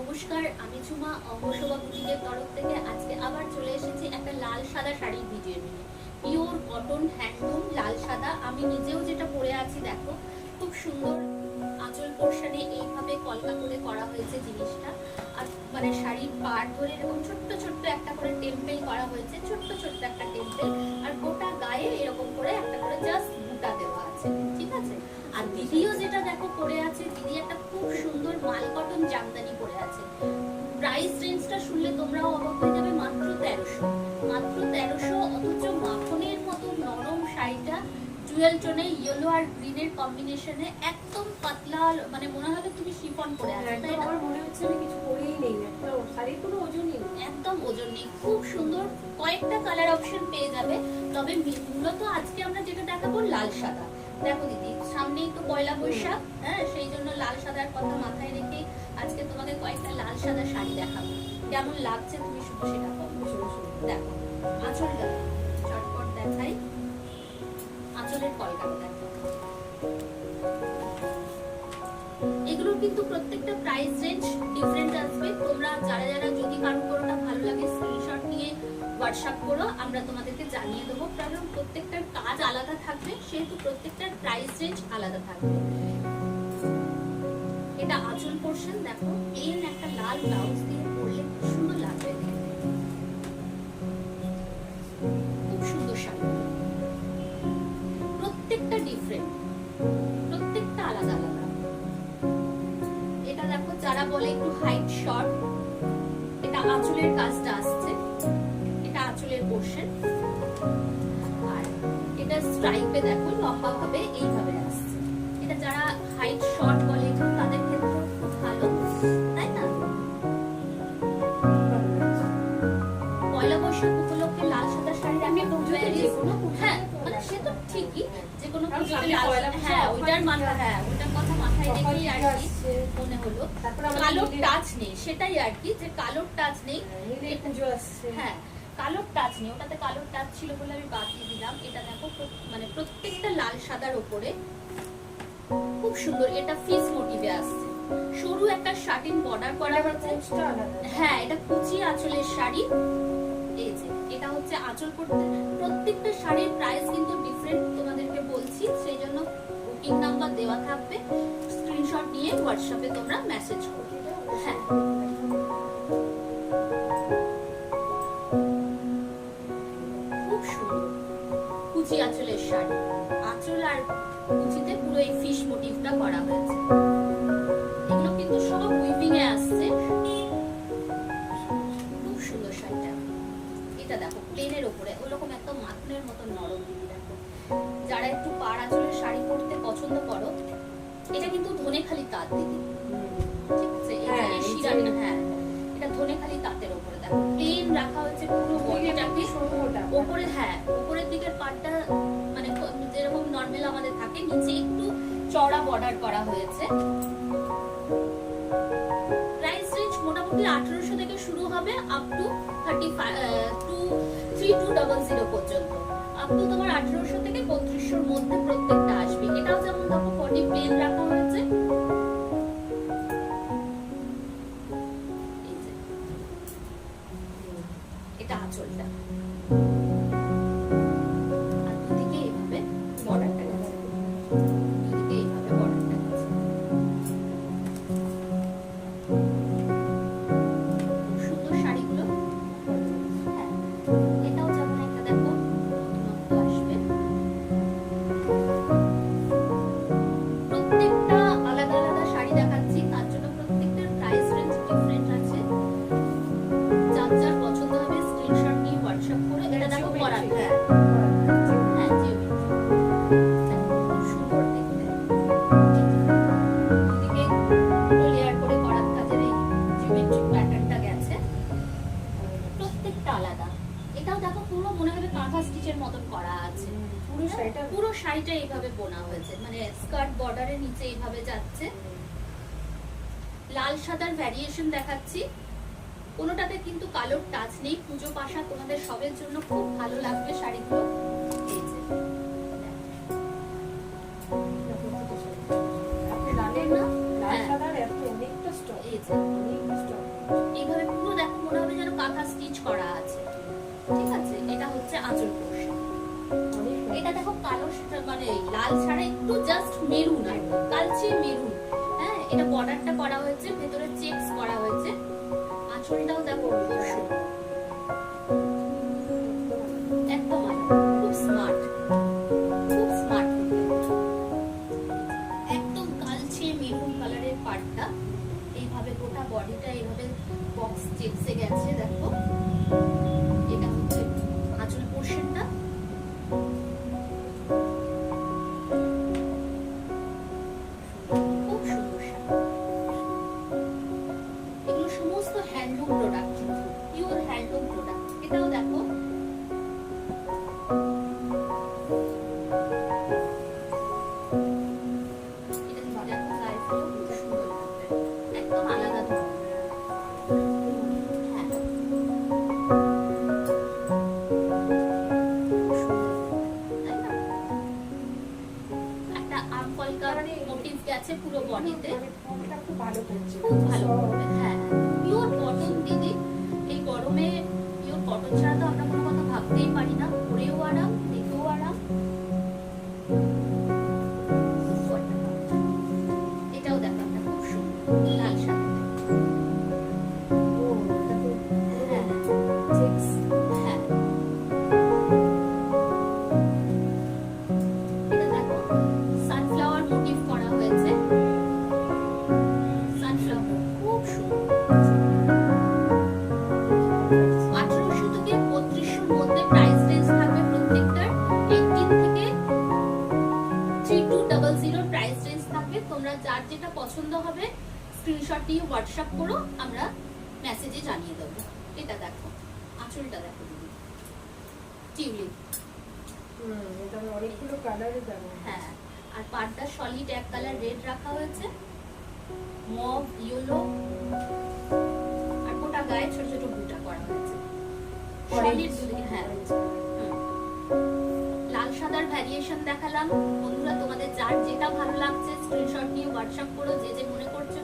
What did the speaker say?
নমস্কার, আমি ঝুমা অঙ্গশোভা বুটিকের তরফ থেকে আজকে আবার চলে এসেছি একটা লাল সাদা শাড়ির ভিডিও নিয়ে। পিওর কটন হ্যান্ডলুম লাল সাদা। আমি নিজেও যেটা পরে আছি দেখো, খুব সুন্দর আঁচল পোর্শনে এইভাবে কলকা করে করা হয়েছে জিনিসটা। আর মানে শাড়ির পাড় ধরে এরকম ছোট্ট ছোট্ট একটা করে টেম্পেল করা হয়েছে, ছোট্ট ছোট্ট একটা টেম্পেল। আর গোটা গায়ে এরকম করে একটা করে জাস্ট বুটা দেওয়া আছে, ঠিক আছে। আর দিদিও যেটা দেখো পরে আছে, দিদি একটা খুব সুন্দর মাল কটন জামদানি পরে আছে। প্রাইস রেঞ্জটা শুনলে তোমরাও অবাক হয়ে যাবে, মাত্র 1300, মাত্র 1300। অথচ মাখনের মতো নরম শাড়িটা জুয়েল টোনে ইয়েলো আর গ্রিনের কম্বিনেশনে একদম পাতলা, মানে মনে হবে তুমি শিফন পরে আছো। তাই আমার মনে হচ্ছে আমি কিছু পরেই নেই, একটা শাড়ির কোনো ওজনই নেই, একদম ওজন নেই। খুব সুন্দর কয়েকটা কালার অপশন পেয়ে যাবে। তবে মূলত আজকে আমরা যেটা দেখাবো লাল সাদা। দেখো দিদি, সামনেই তো পয়লা বৈশাখ, হ্যাঁ, সেই জন্য লাল সাদার কথা মাথায় রেখে আজকে তোমাকে কয়েকটা লাল সাদা শাড়ি দেখাবো। কেমন লাগছে তুমি শুধু সেটা দেখো। আঁচল দেখো, চটপট দেখাই। আঁচলের কলকাতা দেখো। এগুলোর কিন্তু প্রত্যেকটা প্রাইস রেঞ্জ ডিফারেন্ট আসবে। তোমরা যারা যারা যদি কারো কোনোটা ভালো লাগে স্ক্রিনশট নিয়ে হোয়াটসঅ্যাপ করো, আমরা তোমাদেরকে জানিয়ে দেবো। কারণ প্রত্যেকটার কাজ আলাদা থাকবে, সেহেতু প্রত্যেকটার প্রাইস রেঞ্জ আলাদা থাকবে। এটা আঁচল পোর্শন দেখো, প্লেন একটা লাল ব্লাউজ দিয়ে পরলে খুব সুন্দর লাগবে, খুব সুন্দর শাড়ি। প্রত্যেকটা ডিফারেন্ট, প্রত্যেকটা আলাদা আলাদা। এটা দেখো, যারা বলে একটু হাইট শর্ট, এটা আঁচলের কাজটা আসছে, এটা আঁচলের পোর্শন। আর এটা স্ট্রাইপে দেখো লম্বা ভাবে এইভাবে আসছে। এটা যারা হাইট শর্ট বলে তাদের ক্ষেত্রে খুব ভালো, তাই না? পয়লা বৈশাখ উপলক্ষে লাল সাদা শাড়ি আমি হ্যাঁ, মানে সে তো ঠিকই, যে কোনো হ্যাঁ ওইটার মাথা, হ্যাঁ ওইটার কথা মাথায় রেখেই আর কি মনে হলো। কালোর টাচ নেই, সেটাই আর কি, যে কালোর টাচ নেই। হ্যাঁ, কালোর টাচ নেই, ওটাতে কালোর টাচ ছিল বলে আমি বাদ দিয়ে দিলাম। এটা দেখো, মানে প্রত্যেকটা লাল সাদার উপরে খুব সুন্দর। এটা ফিস মোটিভে আসছে, সরু একটা শাটিন বর্ডার করা হয়েছে। হ্যাঁ, এটা কুচি আঁচলের শাড়ি। এই যে এটা হচ্ছে আঁচল করতে। প্রত্যেকটা শাড়ির প্রাইস কিন্তু ডিফারেন্ট তোমাদেরকে বলছি, সেই জন্য বুকিং নাম্বার দেওয়া থাকবে। স্ক্রিনশট নিয়ে হোয়াটসঅ্যাপে তোমরা মেসেজ করবে। হ্যাঁ, খুব সুন্দর কুচি আঁচলের শাড়ি। আঁচল আর কুচিতে পুরো এই ফিশ মোটিভটা করা হয়েছে। এগুলো কিন্তু সব উইভিং এ আসছে। খুব সুন্দর শাড়িটা। এটা দেখো প্লেনের উপরে ওরকম একদম মাখনের মতো নরম। দিদি দেখো, যারা একটু পাড় আঁচলের শাড়ি পরতে পছন্দ করো, এটা কিন্তু ধনেখালি তাঁত দিদি, ঠিক আছে। এই শিরাটা, হ্যাঁ এটা ধনেখালি তাঁতের উপরে দেখো প্লেন রাখা হয়েছে পুরো বডিটাকে। উপরে হ্যাঁ, উপরের দিকের পাড়টা মানে যেরকম নরমাল আমাদের থাকে, নিচে একটু চওড়া বর্ডার করা হয়েছে। প্রাইস রেঞ্জ মোটামুটি 1800 থেকে শুরু হবে, আপ টু 3200 পর্যন্ত। আপ টু তোমার 1800 থেকে 3200 মধ্যে প্রত্যেকটা আসবে। এটাও যেমন দেখো বডি প্লেন রাখা হয়েছে। এটা আঁচলটা, আর দুদিকে এইভাবে বর্ডারটা গেছে, দুদিকে এইভাবে বর্ডারটা গেছে। সুন্দর শাড়িগুলো। হ্যাঁ, এটাও যেমন একটা দেখো নতুনত্ব আসবে। প্রত্যেকটা আলাদা আলাদা শাড়ি দেখাচ্ছি, তার জন্য প্রত্যেকটার প্রাইস রেঞ্জ ডিফারেন্ট আছে। যার যার পছন্দ হবে স্ক্রিনশট নিয়ে হোয়াটসঅ্যাপ করে। এটা দেখো করা, হ্যাঁ হ্যাঁ, সুন্দর দেখতে। দুদিকে লেয়ার করে করার কাজের এই জিওমেট্রিক প্যাটার্নটা গেছে। প্রত্যেকটা আলাদা। এটাও দেখো পুরো মনে হবে কাঁথা স্টিচের মতন করা আছে। পুরো শাড়িটা এইভাবে বোনা হয়েছে, মানে স্কার্ট বর্ডারের নিচে এইভাবে যাচ্ছে। লাল সাদার ভ্যারিয়েশন দেখাচ্ছি, কোনোটাতে কিন্তু কালোর টাচ নেই। পুজো পাশা তোমাদের সবের জন্য খুব ভালো লাগবে শাড়িগুলো। এই যে লালের না, লাল সাদার এত অনেকটা স্টক, এই যে অনেক স্টক। স্টিচ করা আছে, ঠিক আছে। এটা হচ্ছে আঁচল পোর্শন। এটা দেখো কালো মানে লাল ছাড়া একটু জাস্ট মেরুন, একদম কালচে মেরুন। হ্যাঁ, এটা বর্ডারটা করা হয়েছে, ভেতরে চেকস করা হয়েছে। আঁচলটাও দেখো খুব সুন্দর, একদম খুব স্মার্ট, খুব স্মার্ট, একদম কালচে মেরুন কালারের পাড়টা। এইভাবে গোটা বডিটা এইভাবে বক্স চেকসে গেছে দেখো। এটা হচ্ছে আঁচল পোর্শনটা। খুব সুন্দর শাড়ি। এগুলো সমস্ত হ্যান্ডলুম প্রোডাক্ট, কিন্তু পিওর হ্যান্ডলুম প্রোডাক্ট। এটাও দেখো এটা দেখো গায়ে ফুলও খুব সুন্দর লাগবে, একদম আলাদা ধরনের। হ্যাঁ, তাই না? একটা আম কলকা মোটিভ গেছে পুরো বডিতে, ফর্মটা খুব ভালো করছে, খুব ভালো করবে। হ্যাঁ, পিওর কটন দিদি। এই গরমে পিওর কটন ছাড়া তো আমরা কোনো কথা ভাবতেই পারি না। পরেও আরাম, দেখেও আরাম। এটাও দেখো একটা খুব সুন্দর লাল সাদা। ও দেখো হ্যাঁ চেকস হ্যাঁ, এটা দেখো সানফ্লাওয়ার মোটিভ করা হয়েছে। সানফ্লাওয়ার খুব সুন্দর। 1800 থেকে 3200 মধ্যে প্রাইস রেঞ্জ থাকবে প্রত্যেকটার। 18 থেকে 3200 প্রাইস রেঞ্জ থাকবে। তোমরা যার যেটা পছন্দ হবে স্ক্রিনশট নিয়ে হোয়াটসঅ্যাপ করো, আমরা মেসেজে জানিয়ে দেবো। এটা দেখো আঁচলটা দেখো দিদি, টিউলিপ। এটা অনেকগুলো কালারে দেবো। হ্যাঁ, আর পাড়টা সলিড এক কালার রেড রাখা হয়েছে, মভ, ইয়েলো, আর গোটা গায়ে ছোট ছোট বুটা করা হয়েছে। সলিড দুদিকে, হ্যাঁ। লাল সাদার ভ্যারিয়েশন দেখালাম। বন্ধুরা তোমাদের যার যেটা ভালো লাগছে স্ক্রিনশট নিয়ে হোয়াটসঅ্যাপ করো, যে যে মনে করছো